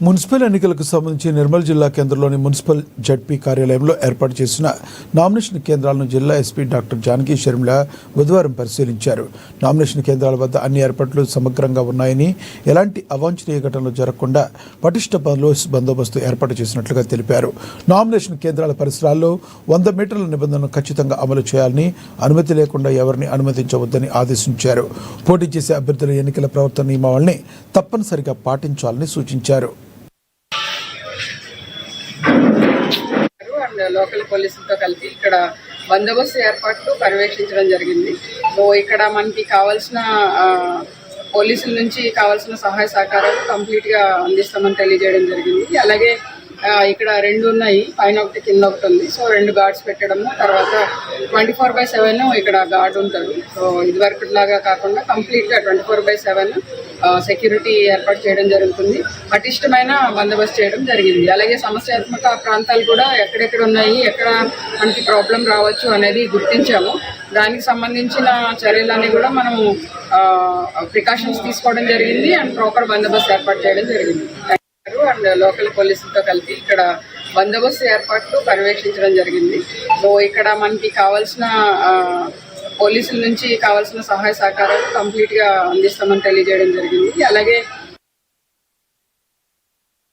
Municipal ఎన్నికలకు సంబంధించి నిర్మల్ జిల్లా కేంద్రంలోని మున్సిపల్ జడ్పీ కార్యాలయంలో ఏర్పాటు చేసిన నామినేషన్ కేంద్రాలను జిల్లా ఎస్పీ డాక్టర్ జానకి షర్మిల బుధవారం పరిశీలించారు. నామినేషన్ కేంద్రాల వద్ద అన్ని ఏర్పాట్లు సమగ్రంగా ఉన్నాయని, ఎలాంటి అవాంఛనీయ ఘటనలు జరగకుండా పటిష్ట బందోబస్తు ఏర్పాటు చేసినట్లుగా తెలిపారు. నామినేషన్ కేంద్రాల పరిసరాల్లో 100 మీటర్ల నిబంధనను ఖచ్చితంగా అమలు చేయాలని, అనుమతి లేకుండా ఎవరిని అనుమతించవద్దని ఆదేశించారు. పోటీ చేసే అభ్యర్థుల ఎన్నికల ప్రవర్తన నియమావళిని తప్పనిసరిగా పాటించాలని సూచించారు. లోకల్ పోలీసులతో కలిపి ఇక్కడ బందోబస్తు ఏర్పాట్లు పర్యవేక్షించడం జరిగింది. సో ఇక్కడ మనకి కావాల్సిన పోలీసుల నుంచి కావాల్సిన సహాయ సహకారాలు కంప్లీట్గా అందిస్తామని తెలియజేయడం జరిగింది. అలాగే ఇక్కడ 2 ఉన్నాయి, పైన ఒకటి కింద ఒకటి ఉంది. సో 2 గార్డ్స్ పెట్టడము, తర్వాత 24/7 ఇక్కడ గార్డ్ ఉంటాడు. సో ఇదివరకు లాగా కాకుండా కంప్లీట్గా 24/7 సెక్యూరిటీ ఏర్పాటు చేయడం జరుగుతుంది. పటిష్టమైన బందోబస్తు చేయడం జరిగింది. అలాగే సమస్యాత్మక ప్రాంతాలు కూడా ఎక్కడెక్కడ ఉన్నాయి, ఎక్కడ మనకి ప్రాబ్లం రావచ్చు అనేది గుర్తించాము. దానికి సంబంధించిన చర్యలన్నీ కూడా మనం ప్రికాషన్స్ తీసుకోవడం జరిగింది అండ్ ప్రాపర్ బందోబస్తు ఏర్పాటు చేయడం జరిగింది. అండ్ లోకల్ పోలీసులతో కలిపి ఇక్కడ బందోబస్తు ఏర్పాట్లు పర్యవేక్షించడం జరిగింది. సో ఇక్కడ మనకి కావాల్సిన పోలీసుల నుంచి కావాల్సిన సహాయ సహకారాలు కంప్లీట్గా అందిస్తామని తెలియజేయడం జరిగింది. అలాగే